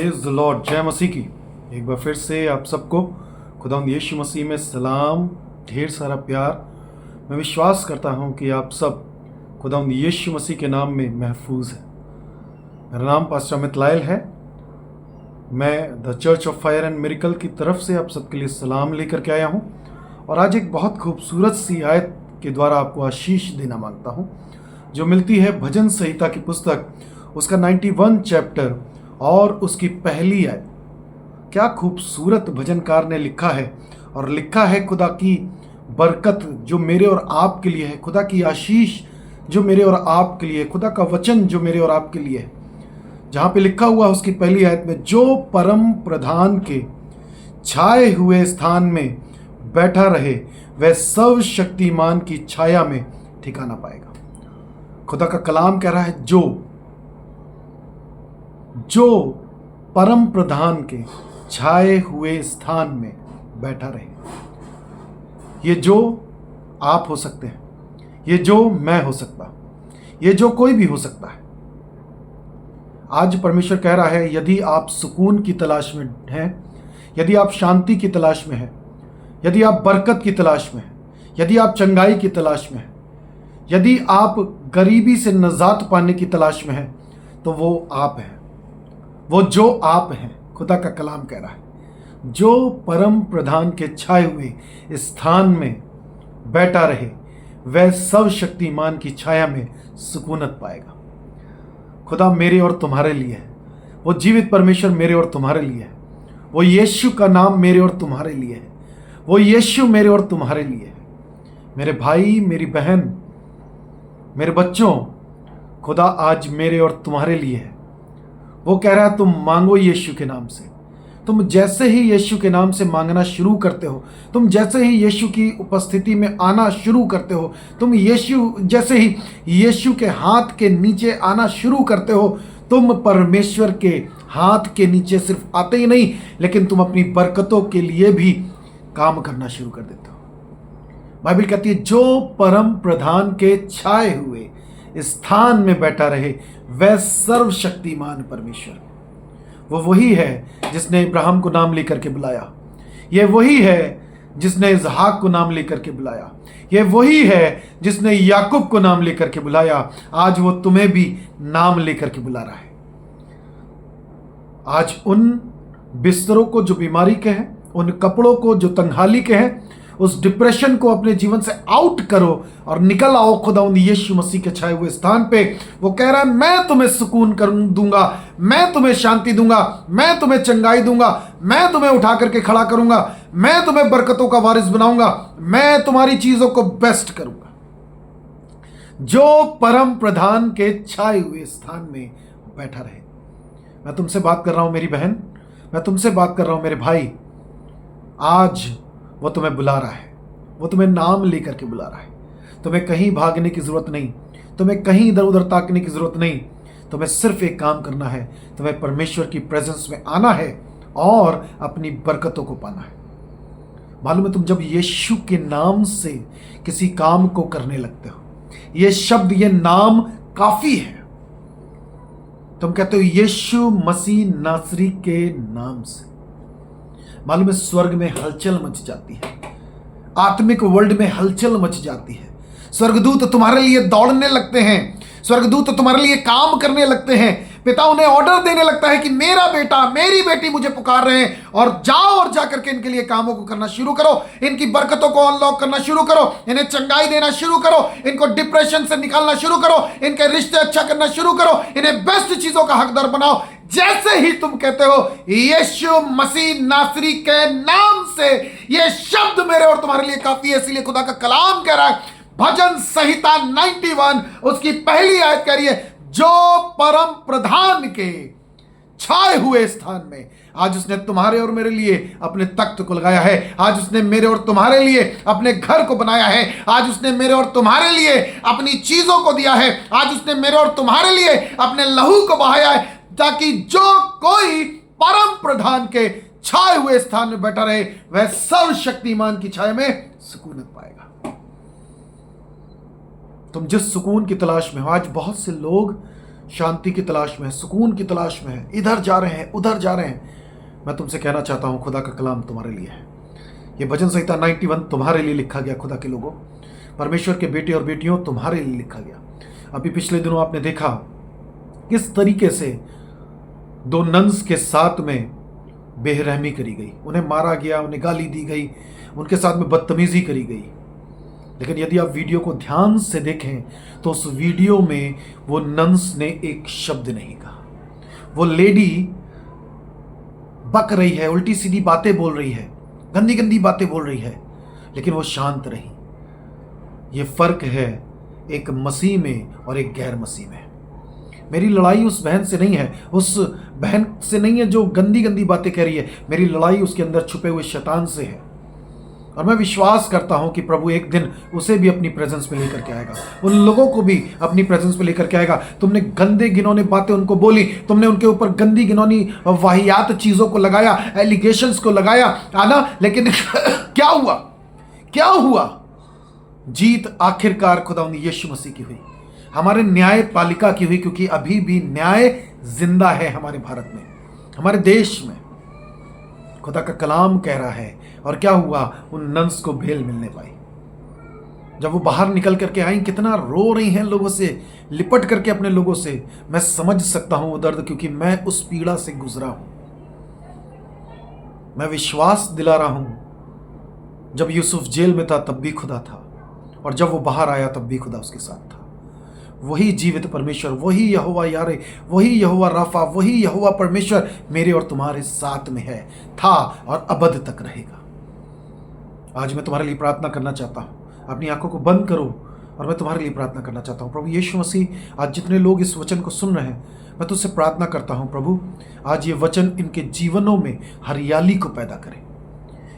Praise the Lord, जय मसीह की। एक बार फिर से आप सबको खुदावंद यीशु मसीह में सलाम, ढेर सारा प्यार। मैं विश्वास करता हूं कि आप सब खुदावंद यीशु मसीह के नाम में महफूज हैं। मेरा नाम पास्टर अमित लायल है। मैं the church of fire and miracle की तरफ से आप सबके लिए सलाम लेकर के आया हूं और आज एक बहुत खूबसूरत सी आयत के द्वारा आपको आशीष देना मांगता हूं, जो मिलती है भजन संहिता की पुस्तक, उसका 91 चैप्टर और उसकी पहली आयत। क्या खूबसूरत भजनकार ने लिखा है, और लिखा है खुदा की बरकत जो मेरे और आपके लिए है, खुदा की आशीष जो मेरे और आपके लिए, खुदा का वचन जो मेरे और आपके लिए है। जहाँ पे लिखा हुआ उसकी पहली आयत में, जो परम प्रधान के छाए हुए स्थान में बैठा रहे वह सर्वशक्तिमान की छाया में ठिकाना पाएगा। खुदा का कलाम कह रहा है जो परम प्रधान के छाए हुए स्थान में बैठा रहे। ये जो आप हो सकते हैं, ये जो मैं हो सकता, ये जो कोई भी हो सकता है। आज परमेश्वर कह रहा है, यदि आप सुकून की तलाश में हैं, यदि आप शांति की तलाश में हैं, यदि आप बरकत की तलाश में हैं, यदि आप चंगाई की तलाश में हैं, यदि आप गरीबी से निजात पाने की तलाश में हैं, तो वो आप हैं, वो जो आप हैं। खुदा का कलाम कह रहा है, जो परम प्रधान के छाए हुए स्थान में बैठा रहे वह सर्वशक्तिमान की छाया में सुकूनत पाएगा। खुदा मेरे और तुम्हारे लिए है, वो जीवित परमेश्वर मेरे और तुम्हारे लिए है, वो यीशु का नाम मेरे और तुम्हारे लिए है, वो यीशु मेरे और तुम्हारे लिए है। मेरे भाई, मेरी बहन, मेरे बच्चों, खुदा आज मेरे और तुम्हारे लिए है। वो कह रहा है, तुम मांगो यीशु के नाम से। तुम जैसे ही यीशु के नाम से मांगना शुरू करते हो, तुम जैसे ही यीशु की उपस्थिति में आना शुरू करते हो, तुम जैसे ही यीशु के हाथ के नीचे आना शुरू करते हो, तुम परमेश्वर के हाथ के नीचे सिर्फ आते ही नहीं, लेकिन तुम अपनी बरकतों के लिए भी काम करना शुरू कर देते हो। बाइबल कहती है, जो परम प्रधान के छाए हुए स्थान में बैठा रहे वह सर्वशक्तिमान परमेश्वर। वो वही है जिसने इब्राहिम को नाम लेकर के बुलाया, ये वही है जिसने इसहाक को नाम लेकर के बुलाया, ये वही है जिसने याकूब को नाम लेकर के बुलाया। आज वो तुम्हें भी नाम लेकर के बुला रहा है। आज उन बिस्तरों को जो बीमारी के हैं, उन कपड़ों को जो तंगहाली के हैं, उस डिप्रेशन को अपने जीवन से आउट करो और निकल आओ खुदावंद यीशु मसीह के छाए हुए स्थान पे। वो कह रहा है, मैं तुम्हें सुकून कर दूंगा, मैं तुम्हें शांति दूंगा, मैं तुम्हें चंगाई दूंगा, मैं तुम्हें उठा करके खड़ा करूंगा, मैं तुम्हें बरकतों का वारिस बनाऊंगा, मैं तुम्हारी चीजों को बेस्ट करूंगा। जो परम प्रधान के छाए हुए स्थान में बैठा रहे। मैं तुमसे बात कर रहा हूं मेरी बहन, मैं तुमसे बात कर रहा हूं मेरे भाई। आज वो तुम्हें बुला रहा है, वो तुम्हें नाम लेकर के बुला रहा है। तुम्हें कहीं भागने की जरूरत नहीं, तुम्हें कहीं इधर उधर ताकने की जरूरत नहीं। तुम्हें सिर्फ एक काम करना है, तुम्हें परमेश्वर की प्रेजेंस में आना है और अपनी बरकतों को पाना है। मालूम है, तुम जब यीशु के नाम से किसी काम को करने लगते हो, ये शब्द, ये नाम काफी है। तुम कहते हो यीशु मसीह नासरी के नाम से, मालूम है स्वर्ग में हलचल मच जाती है, आत्मिक वर्ल्ड में हलचल मच जाती है। स्वर्गदूत तुम्हारे लिए दौड़ने लगते हैं, स्वर्गदूत तुम्हारे लिए काम करने लगते हैं। पिता उन्हें ऑर्डर देने लगता है कि मेरा बेटा, मेरी बेटी मुझे पुकार रहे हैं, और जाओ और जाकर के इनके लिए कामों को करना शुरू करो, इनकी बरकतों को अनलॉक करना शुरू करो, इन्हें चंगाई देना शुरू करो, इनको डिप्रेशन से निकालना शुरू करो, इनके रिश्ते अच्छा करना शुरू करो, इन्हें बेस्ट चीजों का हकदार बनाओ। जैसे ही तुम कहते हो यीशु मसीह नासरी के नाम से, ये शब्द मेरे और तुम्हारे लिए काफी है। इसीलिए खुदा का कलाम कह रहा है, भजन संहिता 91 उसकी पहली आयत कह रही है, जो परम प्रधान के छाए हुए स्थान में। आज उसने तुम्हारे और मेरे लिए अपने तख्त को लगाया है, आज उसने मेरे और तुम्हारे लिए अपने घर को बनाया है, आज उसने मेरे और तुम्हारे लिए अपनी चीजों को दिया है, आज उसने मेरे और तुम्हारे लिए अपने लहू को बहाया है, ताकि जो कोई परम प्रधान के छाए हुए स्थान में बैठा रहे वह सर्वशक्तिमान की छाया में सुकूनत पाएगा। तुम जिस सुकून की तलाश में हो, आज बहुत से लोग शांति की तलाश में है, सुकून की तलाश में है, इधर जा रहे हैं उधर जा रहे हैं, मैं तुमसे कहना चाहता हूं खुदा का कलाम तुम्हारे लिए है। ये भजन संहिता 91 तुम्हारे लिए लिखा गया। खुदा के लोगों, परमेश्वर के बेटे और बेटियों, तुम्हारे लिए लिखा गया। अभी पिछले दिनों आपने देखा किस तरीके से 2 नन्स के साथ में बेरहमी करी गई, उन्हें मारा गया, उन्हें गाली दी गई, उनके साथ में बदतमीजी करी गई। लेकिन यदि आप वीडियो को ध्यान से देखें तो उस वीडियो में वो नन्स ने एक शब्द नहीं कहा। वो लेडी बक रही है, उल्टी सीधी बातें बोल रही है, गंदी गंदी बातें बोल रही है, लेकिन वो शांत रही। ये फर्क है एक मसीह में और एक गैर मसीह में। मेरी लड़ाई उस बहन से नहीं है, उस बहन से नहीं है जो गंदी गंदी बातें कह रही है। मेरी लड़ाई उसके अंदर छुपे हुए शैतान से है। और मैं विश्वास करता हूं कि प्रभु एक दिन उसे भी अपनी प्रेजेंस में लेकर के आएगा, उन लोगों को भी अपनी प्रेजेंस में लेकर के आएगा। तुमने गंदे घिनौने बातें उनको बोली, तुमने उनके ऊपर गंदी घिनौनी वाहियात चीजों को लगाया, एलिगेशंस को लगाया, आना, लेकिन क्या हुआ? क्या हुआ? जीत आखिरकार खुदावंद यीशु मसीह की हुई, हमारे न्याय पालिका की हुई, क्योंकि अभी भी न्याय जिंदा है हमारे भारत में, हमारे देश में। खुदा का कलाम कह रहा है। और क्या हुआ? उन नन्स को भेल मिलने पाई। जब वो बाहर निकल करके आई, कितना रो रही हैं लोगों से, लिपट करके अपने लोगों से। मैं समझ सकता हूं वो दर्द, क्योंकि मैं उस पीड़ा से गुजरा हूं। मैं विश्वास दिला रहा हूं, जब यूसुफ जेल में था तब भी खुदा था, और जब वो बाहर आया तब भी खुदा उसके साथ था। वही जीवित परमेश्वर, वही यहोवा यारे, वही यहोवा राफा, वही यहोवा परमेश्वर मेरे और तुम्हारे साथ में है, था और अबद तक रहेगा। आज मैं तुम्हारे लिए प्रार्थना करना चाहता हूं। अपनी आंखों को बंद करो और मैं तुम्हारे लिए प्रार्थना करना चाहता हूं। प्रभु यीशु मसीह, आज जितने लोग इस वचन को सुन रहे हैं, मैं तुझसे प्रार्थना करता हूं प्रभु, आज ये वचन इनके जीवनों में हरियाली को पैदा करे,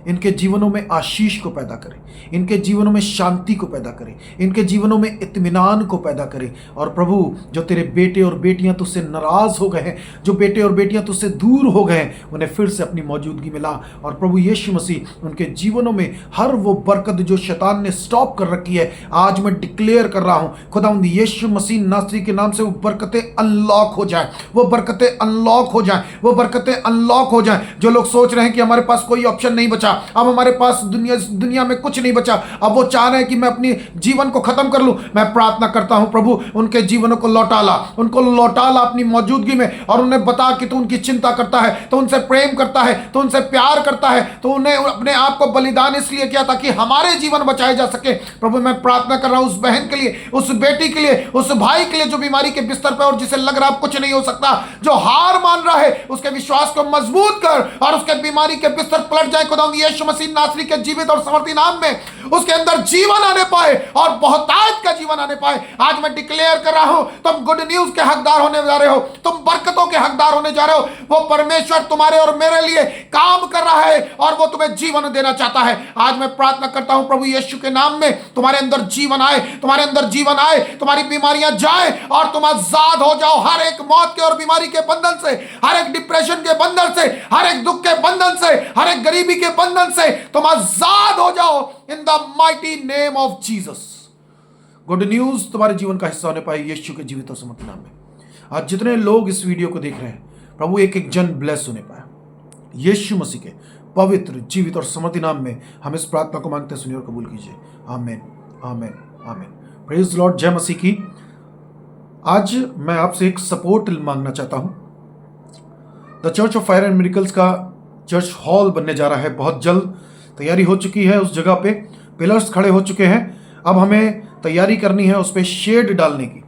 इनके जीवनों में आशीष को पैदा करे, इनके जीवनों में शांति को पैदा करे, इनके जीवनों में इत्मीनान को पैदा करे। और प्रभु, जो तेरे बेटे और बेटियां तुझसे नाराज हो गए हैं, जो बेटे और बेटियां तुझसे दूर हो गए हैं, उन्हें फिर से अपनी मौजूदगी मिला। और प्रभु यीशु मसीह, उनके जीवनों में हर वो बरकत जो शैतान ने स्टॉप कर रखी है, आज मैं डिक्लेयर कर रहा हूं खुदावंद यीशु मसीह नासरी के नाम से वो बरकतें अनलॉक हो जाए, वो बरकतें अनलॉक हो जाए, वो बरकतें अनलॉक हो जाए। जो लोग सोच रहे हैं कि हमारे पास कोई ऑप्शन नहीं बचा, अब हमारे पास दुनिया में कुछ नहीं बचा, अब वो चाह रहे हैं कि मैं अपनी जीवन को खत्म कर लूं, मैं प्रार्थना करता हूं प्रभु, उनके जीवनों को लौटा ला, उनको लौटा ला अपनी मौजूदगी में। और उन्हें बता कि तू उनकी चिंता करता है, तो उनसे प्रेम करता है, तो उनसे प्यार करता है, तो उन्हें अपने आप को बलिदान इसलिए किया ताकि हमारे जीवन बचाए जा सके। प्रभु, मैं प्रार्थना कर रहा हूं उस बहन के लिए, उस बेटी के लिए, उस भाई के लिए जो बीमारी के बिस्तर पर और जिसे लग रहा कुछ नहीं हो सकता, जो हार मान रहा है, उसके विश्वास को मजबूत कर और उसके बीमारी के बिस्तर पलट जाए खुदावंद यीशु मसीह नासरी के जीवित और समर्थी नाम में, उसके अंदर जीवन आने पाए और बहुतायत का जीवन आने पाए। आज मैं डिक्लेयर कर रहा हूं, तुम गुड न्यूज के हकदार होने जा रहे हो, तुम बरकतों के हकदार होने जा रहे हो। वो परमेश्वर तुम्हारे और मेरे लिए काम कर रहा है और वो तुम्हें जीवन देना चाहता है। आज मैं प्रार्थना करता हूं प्रभु यीशु के नाम में, तुम्हारे अंदर जीवन आए, तुम्हारे अंदर जीवन आए, तुम्हारी बीमारियां जाए और तुम आजाद हो जाओ हर एक मौत के और बीमारी के बंधन से, हर एक डिप्रेशन के बंधन से, हर एक दुख के बंधन से, हर एक गरीबी के बंधन से तुम आजाद हो जाओ in the mighty name of Jesus. Good news तुम्हारे जीवन का हिस्सा होने पाए यीशु के जीवित और समर्थी नाम में। आज जितने लोग इस वीडियो को देख रहे हैं प्रभु, एक एक जन ब्लेस होने पाए यीशु मसीह के पवित्र जीवित और समर्थी नाम में। हम इस प्रार्थना को मांगते हैं, सुनिए और कबूल कीजिए। आमीन, आमीन, आमीन। प्रेज लॉर्ड, जय मसीह की। आज मैं आपसे एक सपोर्ट मांगना चाहता हूं। The church of fire and miracles का चर्च हॉल बनने जा रहा है, बहुत जल्द तैयारी हो चुकी है, उस जगह पे पिलर्स खड़े हो चुके हैं। अब हमें तैयारी करनी है उस पर शेड डालने की,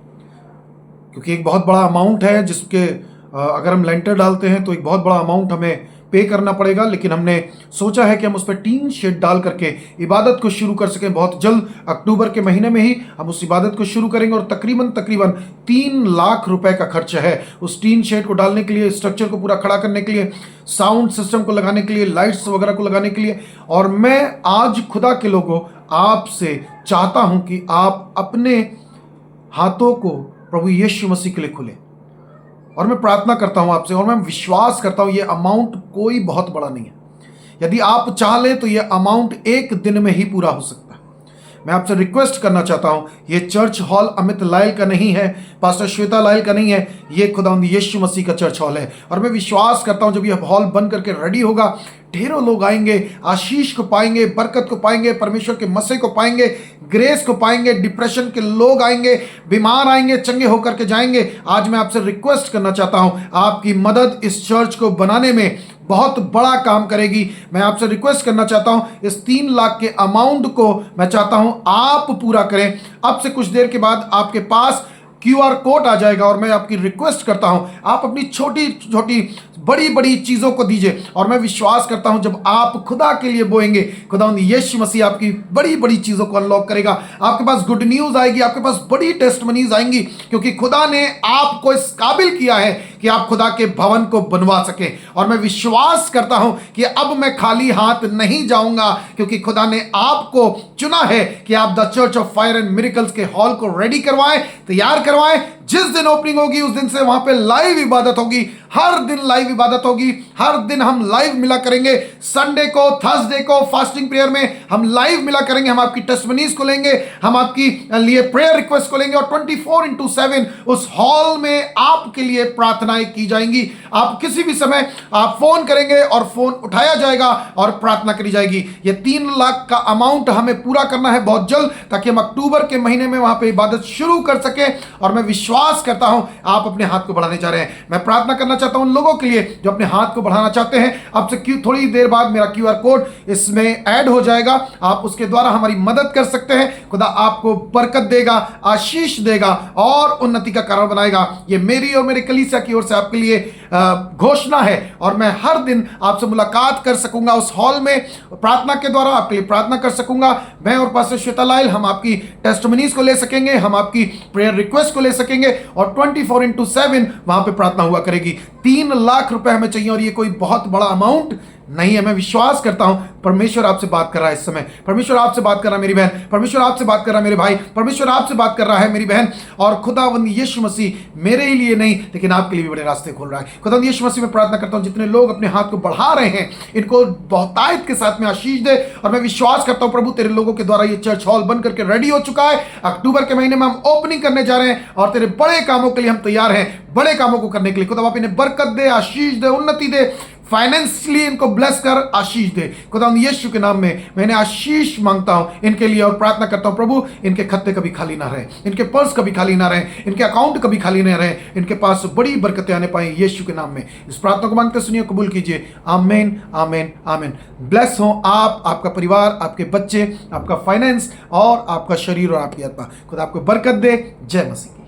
क्योंकि एक बहुत बड़ा अमाउंट है जिसके अगर हम लेंटर डालते हैं तो एक बहुत बड़ा अमाउंट हमें पे करना पड़ेगा। लेकिन हमने सोचा है कि हम उस पर टीन शेड डाल करके इबादत को शुरू कर सकें। बहुत जल्द अक्टूबर के महीने में ही हम उस इबादत को शुरू करेंगे और तकरीबन 3 लाख रुपए का खर्च है उस टीन शेड को डालने के लिए, स्ट्रक्चर को पूरा खड़ा करने के लिए, साउंड सिस्टम को लगाने के लिए, लाइट्स वगैरह को लगाने के लिए। और मैं आज खुदा के लोगों आपसे चाहता हूं कि आप अपने हाथों को प्रभु यीशु मसीह के लिए खुले। और मैं प्रार्थना करता हूं आपसे, और मैं विश्वास करता हूं ये अमाउंट कोई बहुत बड़ा नहीं है। यदि आप चाह लें तो ये अमाउंट एक दिन में ही पूरा हो सकता है। मैं आपसे रिक्वेस्ट करना चाहता हूं, ये चर्च हॉल अमित लायल का नहीं है, पास्टर श्वेता लायल का नहीं है, ये खुदावंद यीशु मसीह का चर्च हॉल है। और मैं विश्वास करता हूं जब ये हॉल बन करके रेडी होगा, ढेरों लोग आएंगे, आशीष को पाएंगे, बरकत को पाएंगे, परमेश्वर के मसे को पाएंगे, ग्रेस को पाएंगे, डिप्रेशन के लोग आएंगे, बीमार आएंगे, चंगे होकर के जाएंगे। आज मैं आपसे रिक्वेस्ट करना चाहता हूं, आपकी मदद इस चर्च को बनाने में बहुत बड़ा काम करेगी। मैं आपसे रिक्वेस्ट करना चाहता हूं, इस 3 लाख के अमाउंट को मैं चाहता हूं आप पूरा करें। अब से कुछ देर के बाद आपके पास QR कोड आ जाएगा और मैं आपकी रिक्वेस्ट करता हूं, आप अपनी छोटी छोटी बड़ी बड़ी चीजों को दीजिए। और मैं विश्वास करता हूं जब आप खुदा के लिए बोएंगे, खुदावंद यीशु मसीह आपकी बड़ी बड़ी चीजों को अनलॉक करेगा। आपके पास गुड न्यूज आएगी, आपके पास बड़ी टेस्टमनीज आएंगी, क्योंकि खुदा ने आपको इस काबिल किया है कि आप खुदा के भवन को बनवा सके। और मैं विश्वास करता हूं कि अब मैं खाली हाथ नहीं जाऊंगा, क्योंकि खुदा ने आपको चुना है कि आप the church of fire and miracles के हॉल को रेडी करवाएं, तैयार करवाएं। जिस दिन ओपनिंग होगी उस दिन से वहां पे लाइव इबादत होगी, हर दिन लाइव इबादत होगी, हर दिन हम लाइव मिला करेंगे। संडे को, थर्सडे को फास्टिंग प्रेयर में हम लाइव मिला करेंगे। हम आपकी टेस्टमनीज को लेंगे, हम आपकी लिए प्रेयर रिक्वेस्ट को लेंगे और 24/7 उस हॉल में आपके लिए प्रार्थनाएं की जाएंगी। आप किसी भी समय आप फोन करेंगे और फोन उठाया जाएगा और प्रार्थना करी जाएगी। ये 3 लाख का अमाउंट हमें पूरा करना है बहुत जल्द, ताकि हम अक्टूबर के महीने में वहां पे इबादत शुरू कर सके। और मैं विश्वास करता हूं आप अपने हाथ को बढ़ाने जा रहे हैं। मैं प्रार्थना करना चाहता हूं उन लोगों के लिए जो अपने हाथ को बढ़ाना चाहते हैं। अब से थोड़ी देर बाद मेरा QR कोड इसमें ऐड हो जाएगा, आप उसके द्वारा हमारी मदद कर सकते हैं। खुदा आपको बरकत देगा, आशीष देगा और उन्नति का कारण बनाएगा। ये मेरी और मेरे कलीसिया की ओर से आपके लिए घोषणा है। और मैं हर दिन आपसे मुलाकात कर सकूंगा उस हॉल में, प्रार्थना के द्वारा आपके लिए प्रार्थना कर सकूंगा। मैं और पास्टर श्वेता लायल हम आपकी टेस्टमनीज को ले सकेंगे, हम आपकी प्रेयर रिक्वेस्ट को ले सकेंगे और 24/7 वहां पे प्रार्थना हुआ करेगी। 3 लाख रुपए हमें चाहिए और ये कोई बहुत बड़ा अमाउंट नहीं है। मैं विश्वास करता हूं परमेश्वर आपसे बात कर रहा है इस समय, परमेश्वर आपसे बात कर रहा है मेरी बहन, परमेश्वर आपसे बात कर रहा है मेरे भाई, परमेश्वर आपसे बात कर रहा है मेरी बहन। और खुदावंद यीशु मसीह मेरे ही लिए नहीं लेकिन आपके लिए भी बड़े रास्ते खोल रहा है। खुदावंद यीशु मसीह में प्रार्थना करता हूं जितने लोग अपने हाथ को बढ़ा रहे हैं, इनको बहुतायत के साथ में आशीष दे। और मैं विश्वास करता हूं प्रभु तेरे लोगों के द्वारा ये चर्च हॉल बन करके रेडी हो चुका है। अक्टूबर के महीने में हम ओपनिंग करने जा रहे हैं और तेरे बड़े कामों के लिए हम तैयार हैं, बड़े कामों को करने के लिए। खुदा आप इन्हें बरकत दे, आशीष दे, उन्नति दे, फाइनेंशियली इनको ब्लेस कर, आशीष दे। खुदा यीशु के नाम में मैंने आशीष मांगता हूं इनके लिए और प्रार्थना करता हूं प्रभु इनके खत्ते कभी खाली ना रहे, इनके पर्स कभी खाली ना रहे, इनके अकाउंट कभी खाली ना रहे, इनके पास बड़ी बरकतें आने पाए यीशु के नाम में। इस प्रार्थना को मांगते सुनिए, कबूल कीजिए। आमीन, आमीन, आमीन। ब्लेस हो आप, आपका परिवार, आपके बच्चे, आपका फाइनेंस और आपका शरीर और आपकी आत्मा। खुदा आपको बरकत दे। जय मसीह।